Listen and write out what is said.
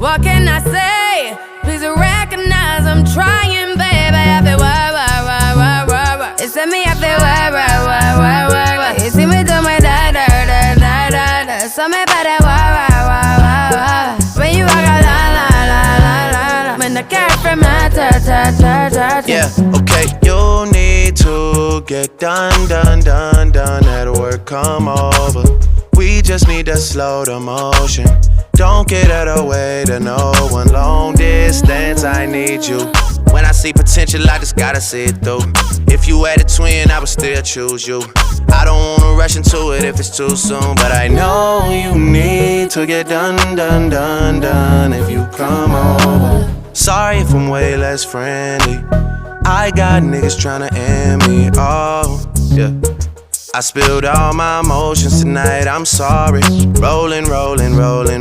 What can I say? Please recognize I'm trying, baby. I feel work. It's me, I feel work. You see me do my da. So me better work. When you walk a la. When the car from my ta. Yeah, okay. You need to get done. At work, come over. We just need to slow the motion. Don't get out of the way to no one. Long distance, I need you. When I see potential, I just gotta see it through. If you had a twin, I would still choose you. I don't wanna rush into it if it's too soon, but I know you need to get done. If you come over. Sorry if I'm way less friendly. I got niggas tryna end me. Oh, yeah. I spilled all my emotions tonight, I'm sorry. Rolling.